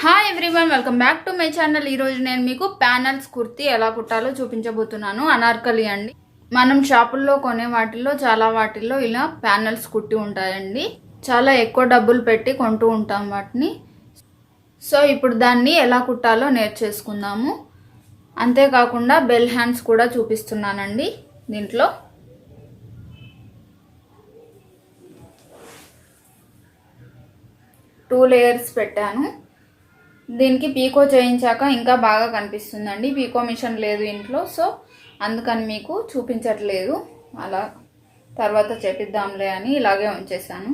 Hi everyone, welcome back to my channel. ఈరోజు నేను మీకు ప్యానల్స్ కుర్తీ ఎలా కుట్టాలో చూపించబోతున్నాను. అనార్కలి అండి. మనం షాపుల్లో కొనే వాటిల్లో చాలా వాటిల్లో ఇలా ప్యానల్స్ కుట్టి ఉంటాయండి. చాలా ఎక్కువ డబ్బులు పెట్టి కొంటూ ఉంటాం వాటిని. సో ఇప్పుడు దాన్ని ఎలా కుట్టాలో నేర్చేసుకుందాము. అంతేకాకుండా బెల్ హ్యాండ్స్ కూడా చూపిస్తున్నానండి. దీంట్లో 2 లేయర్స్ పెట్టాను. దీనికి పీకో చేయించాక ఇంకా బాగా కనిపిస్తుందండి. పీకో మిషన్ లేదు ఇంట్లో, సో అందుకని మీకు చూపించట్లేదు. అలా తర్వాత చేపిద్దాంలే అని ఇలాగే ఉంచేసాను.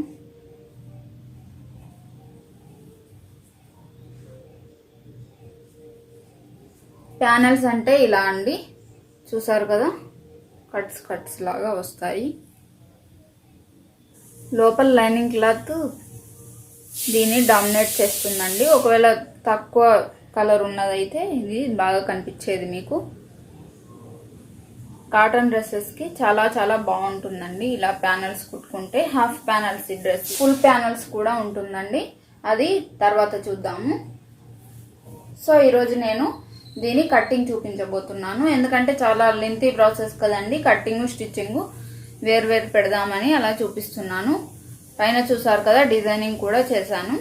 ప్యానల్స్ అంటే ఇలా అండి, చూసారు కదా, కట్స్ లాగా వస్తాయి. లోపల లైనింగ్ క్లాత్ దీన్ని డామినేట్ చేస్తుందండి. ఒకవేళ తక్కువ కలర్ ఉన్నదైతే ఇది బాగా కనిపించేది మీకు. కాటన్ డ్రెస్సెస్కి చాలా చాలా బాగుంటుందండి ఇలా ప్యానల్స్ కుట్టుకుంటే. హాఫ్ ప్యానల్స్ ఈ డ్రెస్, ఫుల్ ప్యానల్స్ కూడా ఉంటుందండి, అది తర్వాత చూద్దాము. సో ఈరోజు నేను దీని కట్టింగ్ చూపించబోతున్నాను. ఎందుకంటే చాలా లెంతీ ప్రాసెస్ కదండి, కట్టింగ్ స్టిచ్చింగ్ వేరు పెడదామని అలా చూపిస్తున్నాను. పైన చూసారు కదా, డిజైనింగ్ కూడా చేశాను.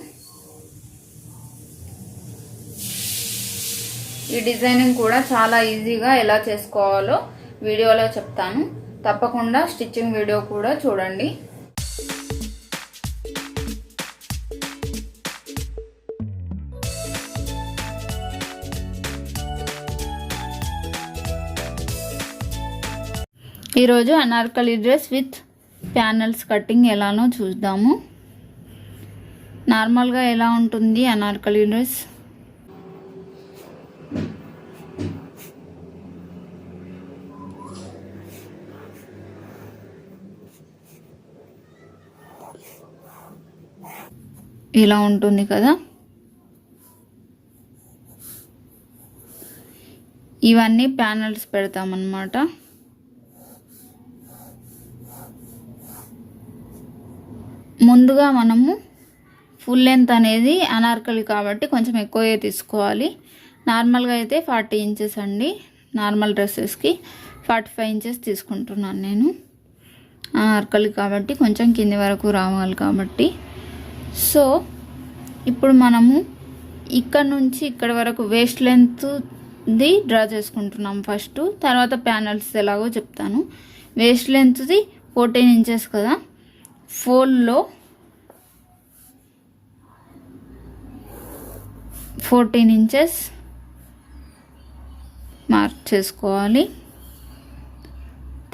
ఈ డిజైనింగ్ కూడా చాలా ఈజీగా ఎలా చేసుకోవాలో వీడియోలో చెప్తాను. తప్పకుండా స్టిచ్చింగ్ వీడియో కూడా చూడండి. ఈరోజు Anarkali dress with panels cutting ఎలానో చూద్దాము. నార్మల్గా ఎలా ఉంటుంది అనార్కలి డ్రెస్. ఇలా ఉంటుంది కదా. ఇవన్నీ ప్యానల్స్ పెడతామన్నమాట. ముందుగా మనము ఫుల్ లెంత్ అనేది అనార్కలి కాబట్టి కొంచెం ఎక్కువే తీసుకోవాలి. నార్మల్గా అయితే 40 ఇంచెస్ అండి. నార్మల్ డ్రెస్సెస్కి 45 ఇంచెస్ తీసుకుంటున్నాను నేను. అనార్కలి కాబట్టి కొంచెం కింది వరకు రావాలి కాబట్టి. సో ఇప్పుడు మనము ఇక్కడ నుంచి ఇక్కడ వరకు వేస్ట్ లెంత్ది డ్రా చేసుకుంటున్నాం ఫస్ట్. తర్వాత ప్యానల్స్ ఎలాగో చెప్తాను. వేస్ట్ లెంత్ది 14 ఇంచెస్ కదా. ఫోల్డ్లో 14 ఇంచెస్ మార్క్ చేసుకోవాలి.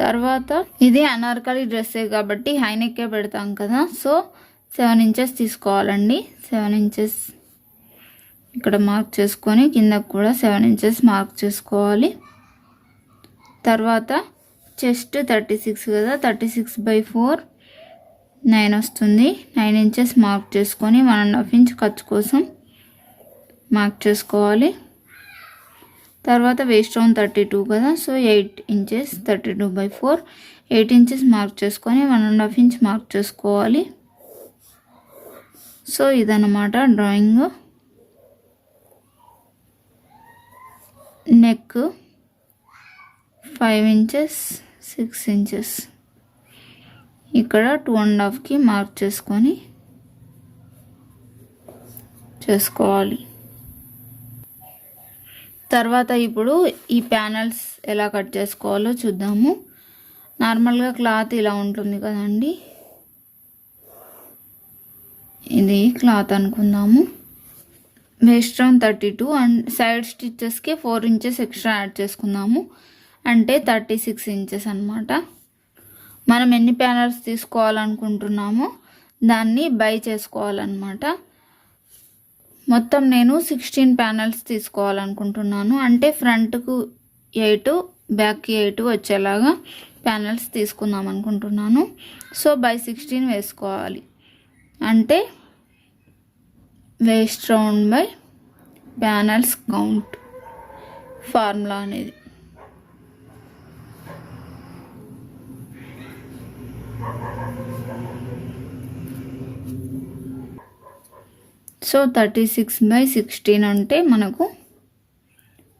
తర్వాత ఇది అనార్కలి డ్రెస్సే కాబట్టి హై నెక్కే పెడతాం కదా, సో 7 ఇంచెస్ తీసుకోవాలండి. 7 ఇంచెస్ ఇక్కడ మార్క్ చేసుకొని కిందకు కూడా 7 ఇంచెస్ మార్క్ చేసుకోవాలి. తర్వాత చెస్ట్ 36 కదా, 36/4 9 వస్తుంది. 9 ఇంచెస్ మార్క్ చేసుకొని 1.5 ఇంచ్ ఖర్చు కోసం మార్క్ చేసుకోవాలి. తర్వాత వేస్ట్ రౌండ్ 32 కదా, సో 8 ఇంచెస్ 32/4 8 ఇంచెస్ మార్క్ చేసుకొని 1.5 ఇంచ్ మార్క్ చేసుకోవాలి. సో ఇదన్నమాట డ్రాయింగ్. నెక్ 5 ఇంచెస్ 6 ఇంచెస్ ఇక్కడ 2.5కి మార్క్ చేసుకొని చేసుకోవాలి. తర్వాత ఇప్పుడు ఈ ప్యానల్స్ ఎలా కట్ చేసుకోవాలో చూద్దాము. నార్మల్గా క్లాత్ ఇలా ఉంటుంది కదండి, ఇది క్లాత్ అనుకుందాము. వేస్ట్ రౌండ్ 32 అండ్ సైడ్ స్టిచ్చెస్కి 4 ఇంచెస్ ఎక్స్ట్రా యాడ్ చేసుకుందాము, అంటే 36 ఇంచెస్ అన్నమాట. మనం ఎన్ని ప్యానల్స్ తీసుకోవాలనుకుంటున్నామో దాన్ని బై చేసుకోవాలన్నమాట. మొత్తం నేను 16 ప్యానల్స్ తీసుకోవాలనుకుంటున్నాను, అంటే ఫ్రంట్కు 8 బ్యాక్కి 8 వచ్చేలాగా ప్యానల్స్ తీసుకుందాం అనుకుంటున్నాను. సో బై 16 వేసుకోవాలి, అంటే waist round by panels count formula అనేది. సో 36/16 అంటే మనకు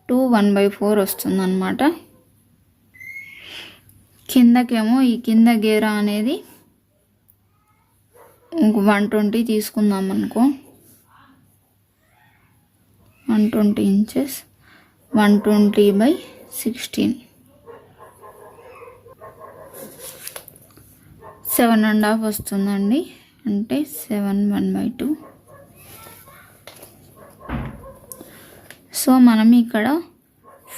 2 1/4 వస్తుంది అన్నమాట. కిందకేమో ఈ కింద గేరా అనేది 120 తీసుకుందాం అనుకో. 120 ఇంచెస్ 120/16 7.5 వస్తుందండి. అంటే 7 1/2. సో మనం ఇక్కడ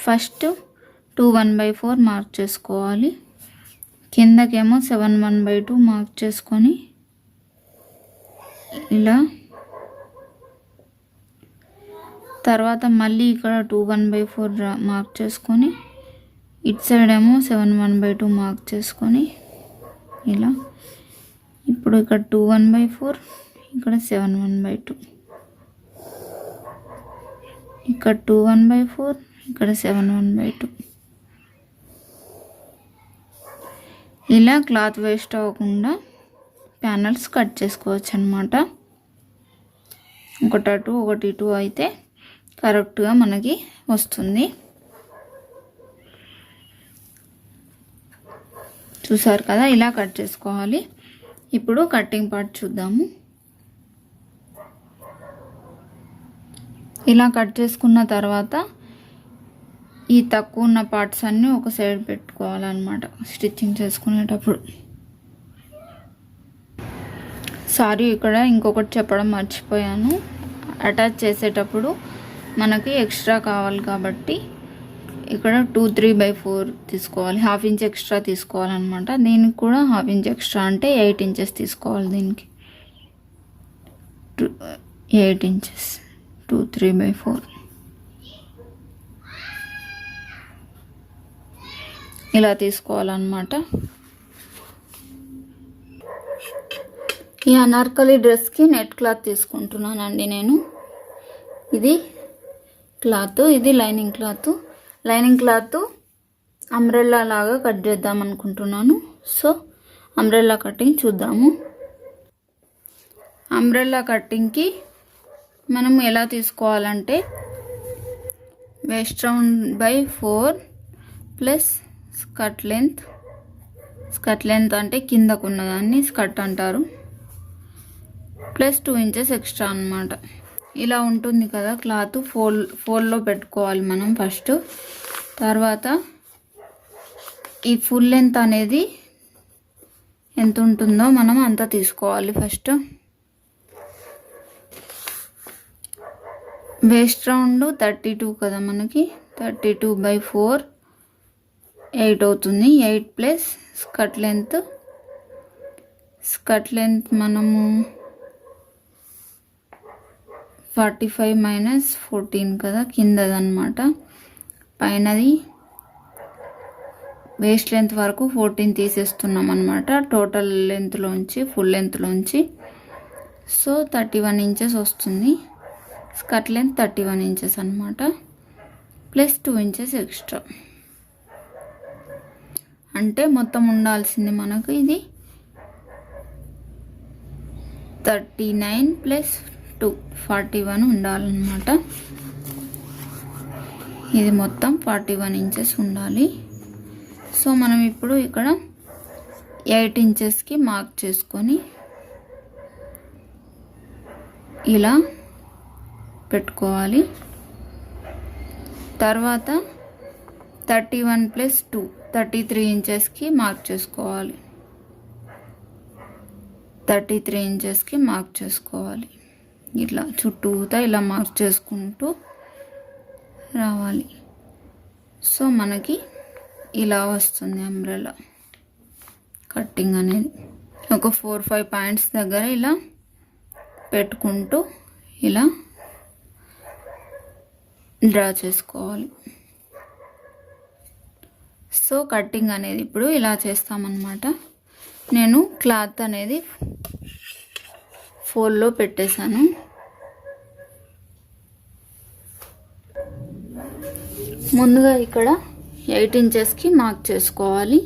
ఫస్ట్ 2 1/4 మార్క్ చేసుకోవాలి. కిందకేమో 7 1/2 మార్క్ చేసుకొని ఇలా, తర్వాత మళ్ళీ ఇక్కడ 2 1/4 మార్క్ చేసుకొని ఇటు సైడ్ ఏమో 7 1/2 మార్క్ చేసుకొని ఇలా. ఇప్పుడు ఇక్కడ 2 1/4, ఇక్కడ 7 1/2, ఇక్కడ 2 1/4, ఇక్కడ 7 1/2. ఇలా క్లాత్ వేస్ట్ అవ్వకుండా ప్యానల్స్ కట్ చేసుకోవచ్చు అన్నమాట. ఒకటి అటు ఒకటి ఇటు అయితే కరెక్ట్గా మనకి వస్తుంది. చూసారు కదా, ఇలా కట్ చేసుకోవాలి. ఇప్పుడు కటింగ్ పార్ట్ చూద్దాము. ఇలా కట్ చేసుకున్న తర్వాత ఈ తక్కువ ఉన్న పార్ట్స్ అన్నీ ఒక సైడ్ పెట్టుకోవాలన్నమాట స్టిచ్చింగ్ చేసుకునేటప్పుడు. సారీ, ఇక్కడ ఇంకొకటి చెప్పడం మర్చిపోయాను. అటాచ్ చేసేటప్పుడు మనకి ఎక్స్ట్రా కావాలి కాబట్టి ఇక్కడ 2 3/4 తీసుకోవాలి. 1/2 ఇంచ్ ఎక్స్ట్రా తీసుకోవాలన్నమాట. దీనికి కూడా 1/2 ఇంచ్ ఎక్స్ట్రా అంటే 8 ఇంచెస్ తీసుకోవాలి. దీనికి 8 ఇంచెస్ 2 3/4 ఇలా తీసుకోవాలన్నమాట. ఈ అనార్కలి డ్రెస్కి నెట్ క్లాత్ తీసుకుంటున్నానండి నేను. ఇది క్లాత్, ఇది lining cloth. Lining cloth umbrella లాగా కట్ చేద్దాం అనుకుంటున్నాను. సో అంబ్రెల్లా కటింగ్ చూద్దాము. అంబ్రెల్లా కటింగ్కి మనం ఎలా తీసుకోవాలంటే waist round by 4 plus skirt length. Skirt length అంటే కిందకు ఉన్నదాన్ని స్కర్ట్ అంటారు. ప్లస్ 2 ఇంచెస్ ఎక్స్ట్రా అన్నమాట. ఇలా ఉంటుంది కదా క్లాత్. ఫోల్డ్లో పెట్టుకోవాలి మనం ఫస్ట్. తర్వాత ఈ ఫుల్ లెంత్ అనేది ఎంత ఉంటుందో మనం అంత తీసుకోవాలి ఫస్ట్. వేస్ట్ రౌండ్ 32 కదా మనకి. 32/4 8 అవుతుంది. 8 plus skirt length. Skirt length మనము 45 మైనస్ 14 కదా కిందదన్నమాట. పైనది వేస్ట్ లెంత్ వరకు 14 తీసేస్తున్నాం అన్నమాట టోటల్ లెంత్లోంచి, ఫుల్ లెంత్లోంచి. సో 31 ఇంచెస్ వస్తుంది. స్కర్ట్ లెంత్ 31 ఇంచెస్ అన్నమాట. Plus 2 inches extra. అంటే మొత్తం ఉండాల్సింది మనకు ఇది 39 ప్లస్ 2 41 ఉండాలన్నమాట. ఇది మొత్తం 41 ఇంచెస్ ఉండాలి. సో మనం ఇప్పుడు ఇక్కడ 8 ఇంచెస్కి మార్క్ చేసుకొని ఇలా పెట్టుకోవాలి. తర్వాత 31 ప్లస్ 2 33 ఇంచెస్కి మార్క్ చేసుకోవాలి. 33 ఇంచెస్కి మార్క్ చేసుకోవాలి. ఇట్లా చుట్టూతా ఇలా మార్క్ చేసుకుంటూ రావాలి. సో మనకి ఇలా వస్తుంది అంబ్రెల్లా కట్టింగ్ అనేది. ఒక 4-5 పాయింట్స్ దగ్గర ఇలా పెట్టుకుంటూ ఇలా డ్రా చేసుకోవాలి. సో కట్టింగ్ అనేది ఇప్పుడు ఇలా చేస్తామన్నమాట. నేను క్లాత్ అనేది ఫోల్డ్లో పెట్టేశాను. ముందుగా ఇక్కడ 8 ఇంచెస్కి మార్క్ చేసుకోవాలి.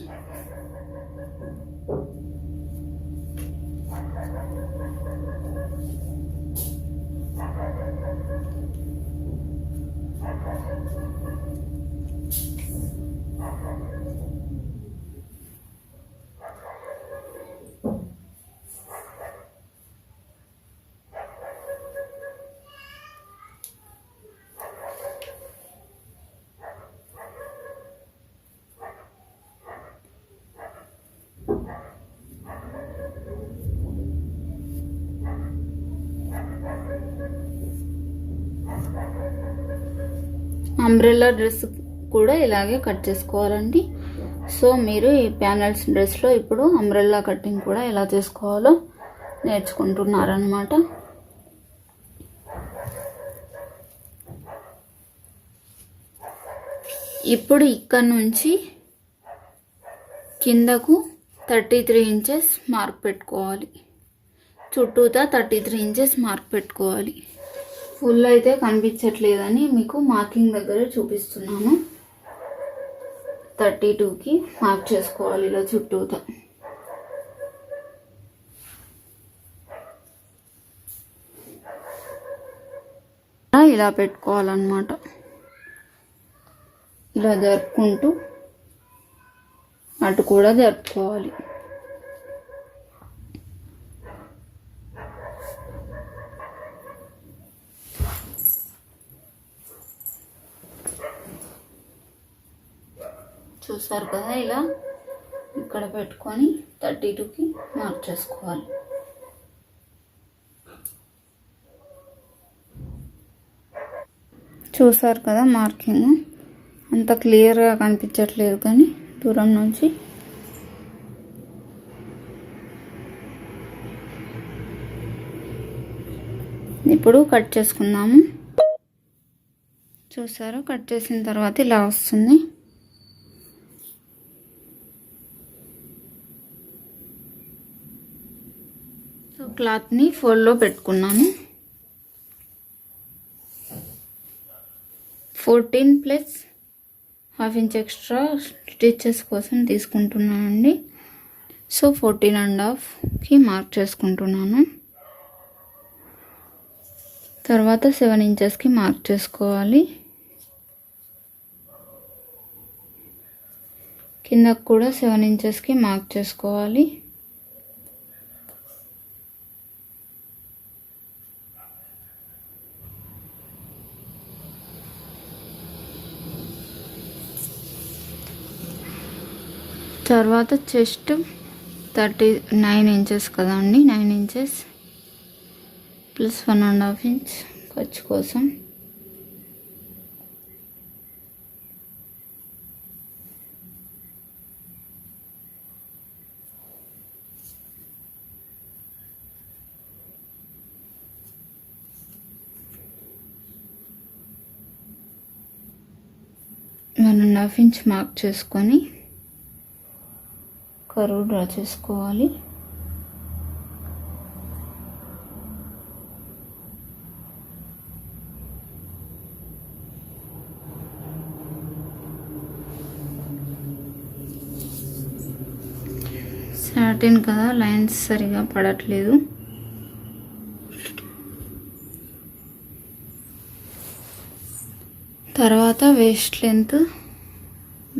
అంబ్రెల్లా డ్రెస్ కూడా ఇలాగే కట్ చేసుకోవాలండి. సో మీరు ఈ ప్యానల్స్ డ్రెస్లో ఇప్పుడు అంబ్రెల్లా కటింగ్ కూడా ఎలా చేసుకోవాలో నేర్చుకుంటున్నారనమాట. ఇప్పుడు ఇక్కడ నుంచి కిందకు 33 ఇంచెస్ మార్క్ పెట్టుకోవాలి. చుట్టూతా 33 ఇంచెస్ మార్క్ పెట్టుకోవాలి. ఫుల్ అయితే కనిపించట్లేదని మీకు మార్కింగ్ దగ్గర చూపిస్తున్నాను. 32కి మార్క్ చేసుకోవాలి ఇలా చుట్టూతా. ఇలా పెట్టుకోవాలన్నమాట. ఇలా జరుపుకుంటూ అటు కూడా జరుపుకోవాలి. చూసారు కదా, ఇలా ఇక్కడ పెట్టుకొని 32కి మార్క్ చేసుకోవాలి. చూసారు కదా, మార్కింగ్ అంత క్లియర్గా కనిపించట్లేదు కానీ దూరం నుంచి ఇప్పుడు కట్ చేసుకుందాము. చూసారు, కట్ చేసిన తర్వాత ఇలా వస్తుంది. సో క్లాత్ని ఫోల్డ్లో పెట్టుకున్నాను. 14 ప్లస్ ½ ఇంచ్ ఎక్స్ట్రా స్టిచెస్ కోసం తీసుకుంటున్నానండి. సో 14.5కి మార్క్ చేసుకుంటున్నాను. తర్వాత 7 ఇంచెస్కి మార్క్ చేసుకోవాలి. కిందకు కూడా 7 ఇంచెస్కి మార్క్ చేసుకోవాలి. తర్వాత చెస్ట్ 39 ఇంచెస్ కదండి, 9 ఇంచెస్ ప్లస్ 1.5 ఇంచ్ ఖర్చు కోసం. One and half inch mark చేసుకొని కర్వ్ డ్రా చేసుకోవాలి. సాటిన్ కదా, లైన్స్ సరిగా పడట్లేదు. తర్వాత waste length,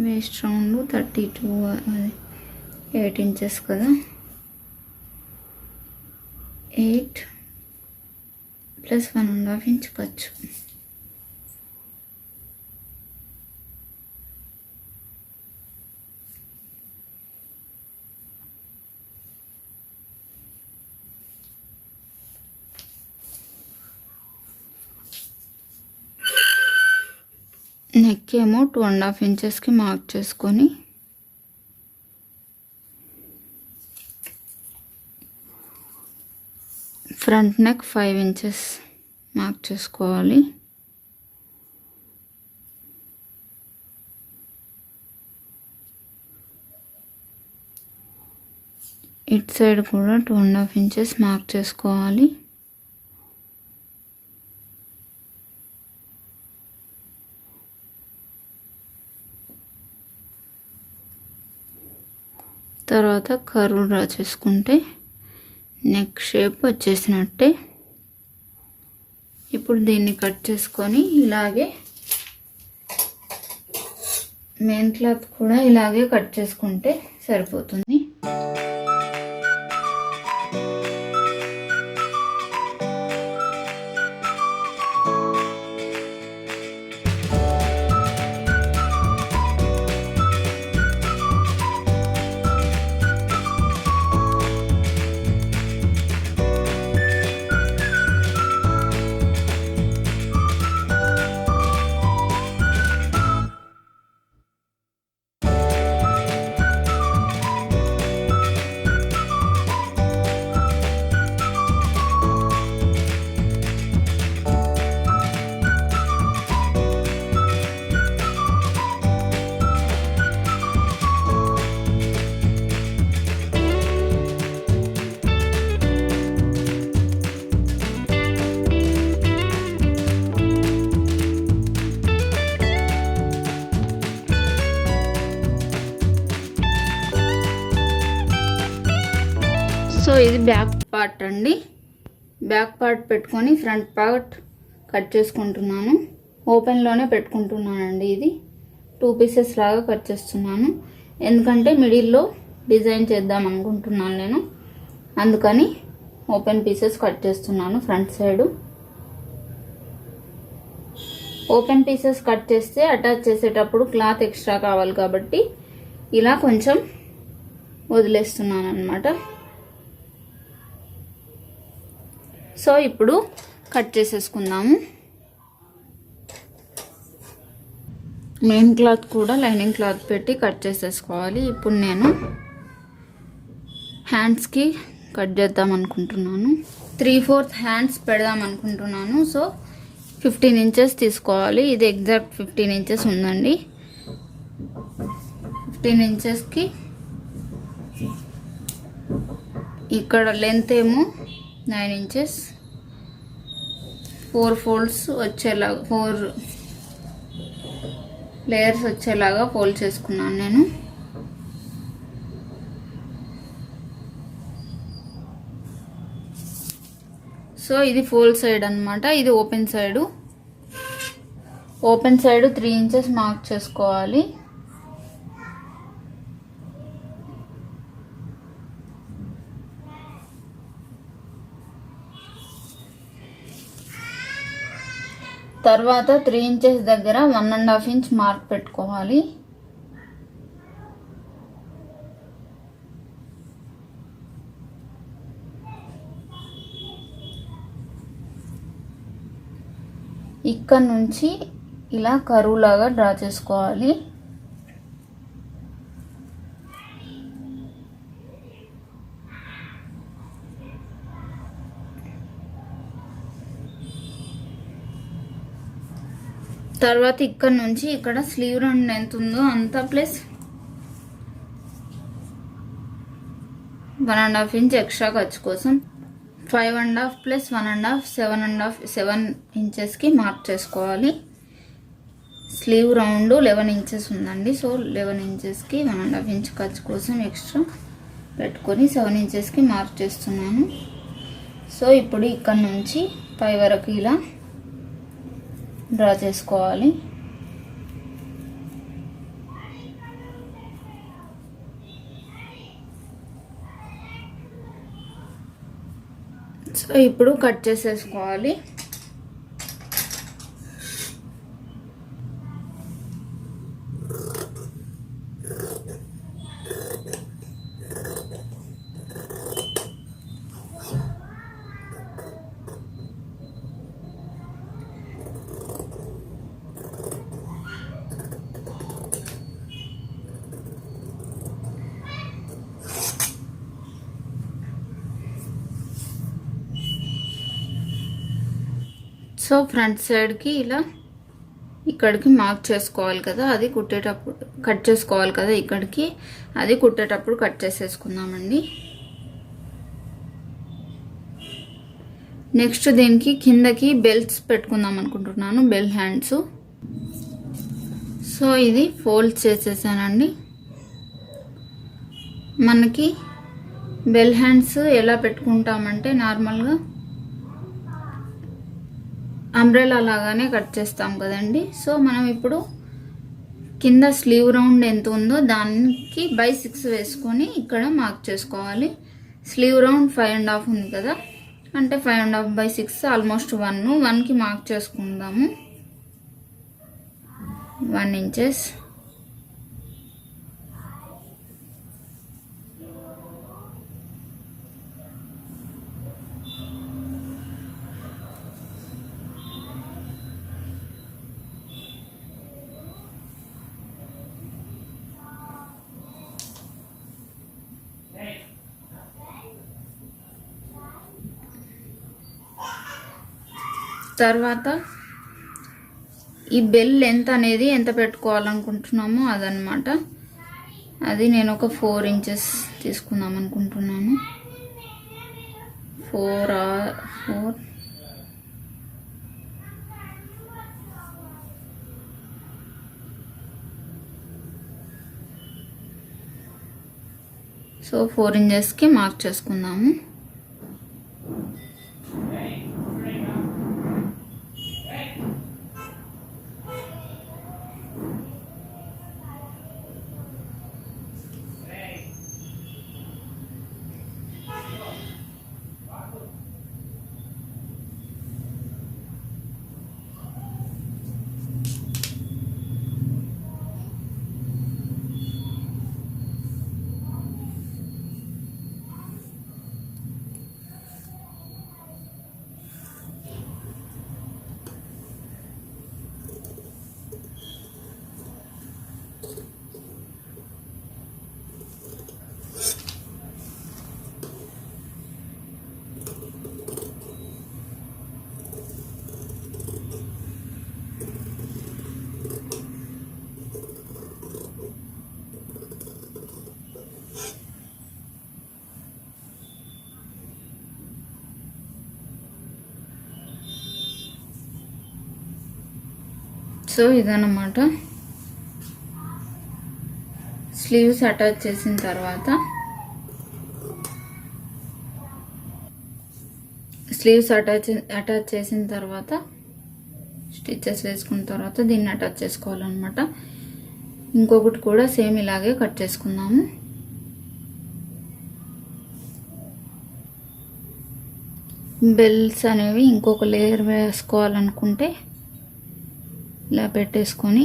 waste round 32, 8 inches కదా, 8 ప్లస్ 1.5 ఇంచ్ ఖర్చు. నెక్ ఏమో 2.5 ఇంచెస్కి మార్క్ చేసుకొని ఫ్రంట్ నెక్ 5 ఇంచెస్ మార్క్ చేసుకోవాలి. ఇట్ సైడ్ కూడా 2.5 ఇంచెస్ మార్క్ చేసుకోవాలి. తర్వాత కర్వ్ డ్రా చేసుకుంటే నెక్ షేప్ వచ్చేసినట్టే. ఇప్పుడు దీన్ని కట్ చేసుకొని ఇలాగే మెయిన్ క్లాత్ కూడా ఇలాగే కట్ చేసుకుంటే సరిపోతుంది. ఇది బ్యాక్ పార్ట్ అండి. బ్యాక్ పార్ట్ పెట్టుకొని ఫ్రంట్ పార్ట్ కట్ చేసుకుంటున్నాను. ఓపెన్లోనే పెట్టుకుంటున్నానండి. ఇది 2 పీసెస్ లాగా కట్ చేస్తున్నాను, ఎందుకంటే మిడిల్లో డిజైన్ చేద్దాం అనుకుంటున్నాను నేను, అందుకని ఓపెన్ పీసెస్ కట్ చేస్తున్నాను. Front side open pieces cut చేస్తే అటాచ్ చేసేటప్పుడు క్లాత్ ఎక్స్ట్రా కావాలి కాబట్టి ఇలా కొంచెం వదిలేస్తున్నాను అన్నమాట. సో ఇప్పుడు కట్ చేసేసుకుందాము. మెయిన్ క్లాత్ కూడా లైనింగ్ క్లాత్ పెట్టి కట్ చేసేసుకోవాలి. ఇప్పుడు నేను హ్యాండ్స్కి కట్ చేద్దాం అనుకుంటున్నాను. 3/4 హ్యాండ్స్ పెడదాం అనుకుంటున్నాను. సో 15 ఇంచెస్ తీసుకోవాలి. ఇది ఎగ్జాక్ట్ 15 ఇంచెస్ ఉందండి. 15 ఇంచెస్కి ఇక్కడ లెంత్ ఏమో 9 ఇంచెస్. 4 ఫోల్డ్స్ వచ్చేలాగా 4 లేయర్స్ వచ్చేలాగా ఫోల్డ్ చేసుకున్నాను నేను. సో ఇది ఫోల్డ్ సైడ్ అన్నమాట. ఇది open side. Open side 3 inches mark చేసుకోవాలి. తర్వాత 3 ఇంచెస్ దగ్గర 1.5 ఇంచ్ మార్క్ పెట్టుకోవాలి. ఇక్కడ నుంచి ఇలా కర్వ్ లాగా డ్రా చేసుకోవాలి. తర్వాత ఇక్కడ నుంచి ఇక్కడ స్లీవ్ రౌండ్ ఎంత ఉందో అంత ప్లస్ 1.5 ఇంచ్ ఎక్స్ట్రా ఖర్చు కోసం 5.5 ప్లస్ 1.5 7 ఇంచెస్కి మార్క్ చేసుకోవాలి. స్లీవ్ రౌండ్ 11 ఇంచెస్ ఉందండి. సో 11 ఇంచెస్కి 1.5 ఇంచ్ ఖర్చు కోసం ఎక్స్ట్రా పెట్టుకొని 7 ఇంచెస్కి మార్క్ చేస్తున్నాను. సో ఇప్పుడు ఇక్కడ నుంచి పై వరకు ఇలా డ్రా చేసుకోవాలి. సో ఇప్పుడు కట్ చేసేసుకోవాలి. సో ఫ్రంట్ సైడ్కి ఇలా ఇక్కడికి మార్క్ చేసుకోవాలి కదా, అది కుట్టేటప్పుడు కట్ చేసుకోవాలి కదా ఇక్కడికి, అది కుట్టేటప్పుడు కట్ చేసేసుకుందామండి. నెక్స్ట్ దీనికి కిందకి బెల్ట్స్ పెట్టుకుందాం అనుకుంటున్నాను, బెల్ హ్యాండ్స్. సో ఇది ఫోల్డ్ చేసేసానండి. మనకి బెల్ హ్యాండ్స్ ఎలా పెట్టుకుంటామంటే నార్మల్గా అంబ్రెలా లాగానే కట్ చేస్తాం కదండి. సో మనం ఇప్పుడు కింద స్లీవ్ రౌండ్ ఎంత ఉందో దానికి బై 6 వేసుకొని ఇక్కడ మార్క్ చేసుకోవాలి. స్లీవ్ రౌండ్ 5.5 ఉంది కదా, అంటే 5.5 బై 6 ఆల్మోస్ట్ 1కి మార్క్ చేసుకుందాము. 1 ఇంచెస్. తర్వాత ఈ బెల్ లెంత్ అనేది ఎంత పెట్టుకోవాలనుకుంటున్నామో అదనమాట. అది నేను ఒక 4 ఇంచెస్ తీసుకుందాం అనుకుంటున్నాను. 4 4 సో 4 ఇంచెస్కి మార్క్ చేసుకుందాము. సో ఇదన్నమాట. స్లీవ్స్ అటాచ్ చేసిన తర్వాత స్టిచెస్ వేసుకున్న తర్వాత దీన్ని అటాచ్ చేసుకోవాలన్నమాట. ఇంకొకటి కూడా సేమ్ ఇలాగే కట్ చేసుకుందాము. బెల్స్ అనేవి ఇంకొక లేయర్ వేసుకోవాలనుకుంటే ఇలా పెట్టేసుకొని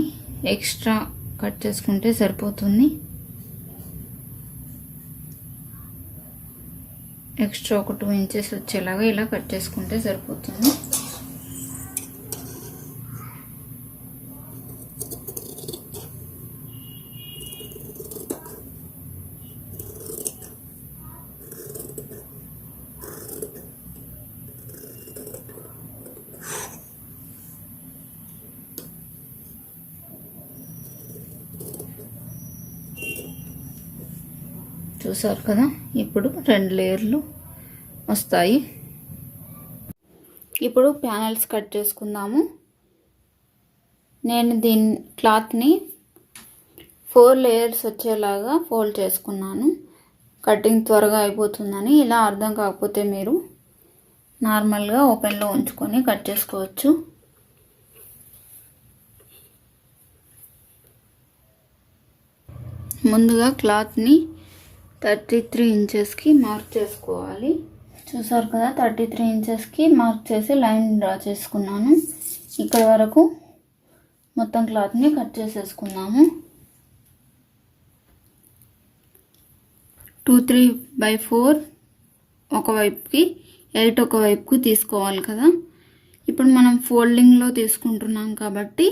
ఎక్స్ట్రా కట్ చేసుకుంటే సరిపోతుంది. ఎక్స్ట్రా ఒక 2 ఇంచెస్ వచ్చేలాగా ఇలా కట్ చేసుకుంటే సరిపోతుంది. చూసారు కదా, ఇప్పుడు 2 లేయర్లు వస్తాయి. ఇప్పుడు ప్యానెల్స్ కట్ చేసుకుందాము. నేను దీని క్లాత్ని 4 లేయర్స్ వచ్చేలాగా ఫోల్డ్ చేసుకున్నాను. కటింగ్ త్వరగా అయిపోతుందని. ఇలా అర్థం కాకపోతే మీరు నార్మల్గా ఓపెన్లో ఉంచుకొని కట్ చేసుకోవచ్చు. ముందుగా క్లాత్ని 33 ఇంచెస్కి మార్క్ చేసుకోవాలి. చూసారు కదా, 33 ఇంచెస్కి మార్క్ చేసి లైన్ డ్రా చేసుకున్నాను. ఇక్కడ వరకు మొత్తం క్లాత్ని కట్ చేసేసుకున్నాము. 2/3/4 ఒకవైపుకి 8 ఒకవైపుకి తీసుకోవాలి కదా. ఇప్పుడు మనం ఫోల్డింగ్లో తీసుకుంటున్నాం కాబట్టి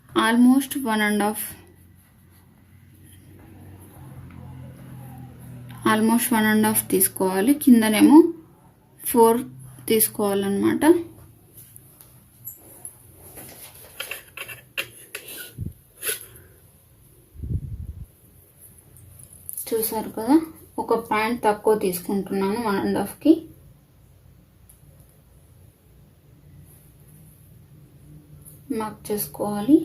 ఆల్మోస్ట్ 1.5 తీసుకోవాలి. కిందనేమో 4 తీసుకోవాలన్నమాట. చూసారు కదా, ఒక పాయింట్ తక్కువ తీసుకుంటున్నాను 1.5కి. మార్క్ చేసుకోవాలి.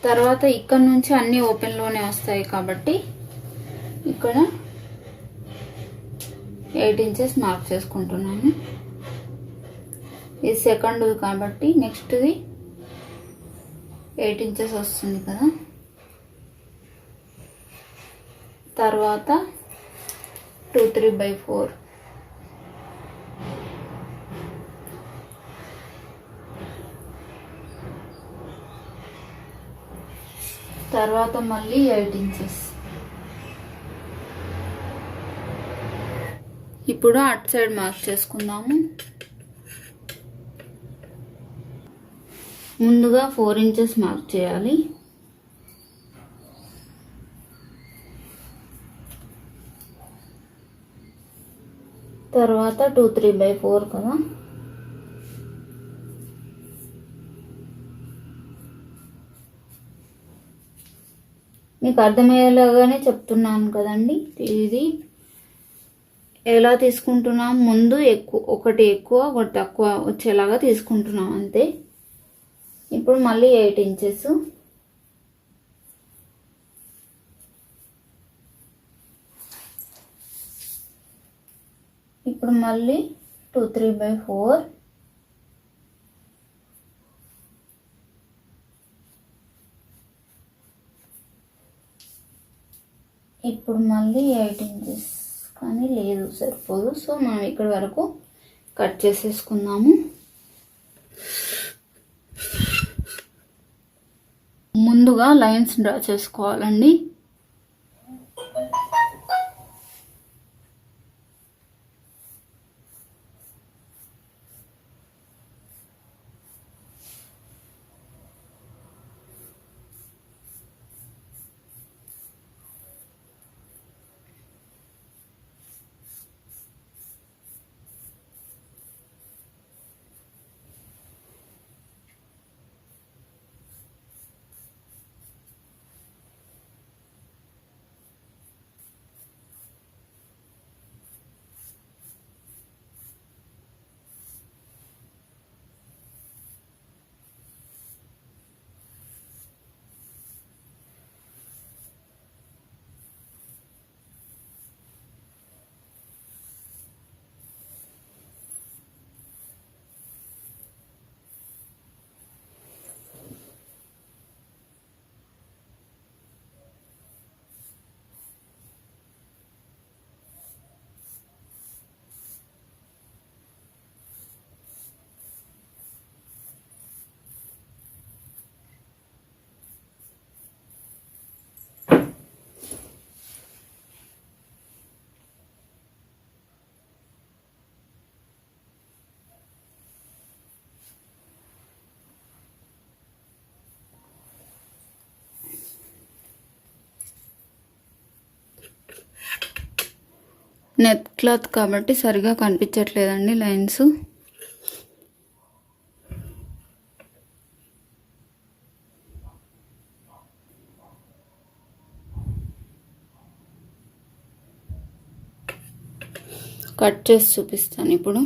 తర్వాత ఇక్కడ నుంచి అన్నీ ఓపెన్లోనే వస్తాయి కాబట్టి ఇక్కడ 8 ఇంచెస్ మార్క్ చేసుకుంటున్నాను. ఇది సెకండ్ కాబట్టి నెక్స్ట్ది 8 ఇంచెస్ వస్తుంది కదా. తర్వాత 2/3/4 తర్వాత మళ్ళీ 8 ఇంచెస్. ఇప్పుడు అటు సైడ్ మార్క్ చేసుకుందాము. ముందుగా 4 ఇంచెస్ మార్క్ చేయాలి. తర్వాత 2/3/4 కదా. మీకు అర్థమయ్యేలాగానే చెప్తున్నాను కదండి. ఇది ఎలా తీసుకుంటున్నాం, ముందు ఒకటి ఎక్కువ ఒకటి తక్కువ వచ్చేలాగా తీసుకుంటున్నాం అంతే. ఇప్పుడు మళ్ళీ 8 ఇంచెస్, ఇప్పుడు మళ్ళీ 2 3/4, ఇప్పుడు మళ్ళీ 8 ఇంచెస్, కానీ లేదు సరిపోదు. సో మనం ఇక్కడ వరకు కట్ చేసేసుకుందాము. ముందుగా లైన్స్ డ్రా చేసుకోవాలండి. నెట్ క్లాత్ కాబట్టి సరిగా కనిపించట్లేదండి లైన్స్. కట్ చేసి చూపిస్తాను ఇప్పుడు.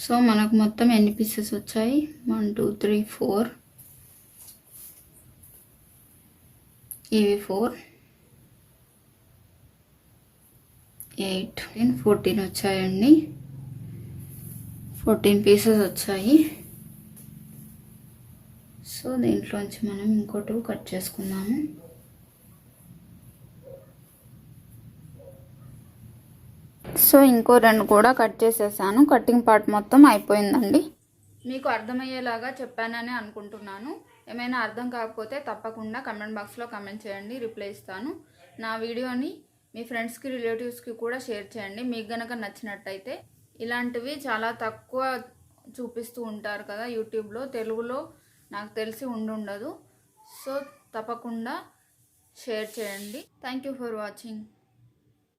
సో మనకు మొత్తం ఎన్ని పీసెస్ వచ్చాయి? 1 2 3 4, ఇవి 4, 8 14 వచ్చాయండి. 14 పీసెస్ వచ్చాయి. సో దీంట్లోంచి మనం ఇంకోటి కట్ చేసుకుందాము. సో ఇంకో 2 కూడా కట్ చేసేసాను. కటింగ్ పార్ట్ మొత్తం అయిపోయిందండి. మీకు అర్థమయ్యేలాగా చెప్పానని అనుకుంటున్నాను. ఏమైనా అర్థం కాకపోతే తప్పకుండా కమెంట్ బాక్స్లో కమెంట్ చేయండి, రిప్లై ఇస్తాను. నా వీడియోని మీ ఫ్రెండ్స్కి రిలేటివ్స్కి కూడా షేర్ చేయండి. మీకు గనక నచ్చినట్టయితే. ఇలాంటివి చాలా తక్కువ చూపిస్తూ ఉంటారు కదా యూట్యూబ్లో, తెలుగులో నాకు తెలిసి ఉండదు. సో తప్పకుండా షేర్ చేయండి. Thank you for watching.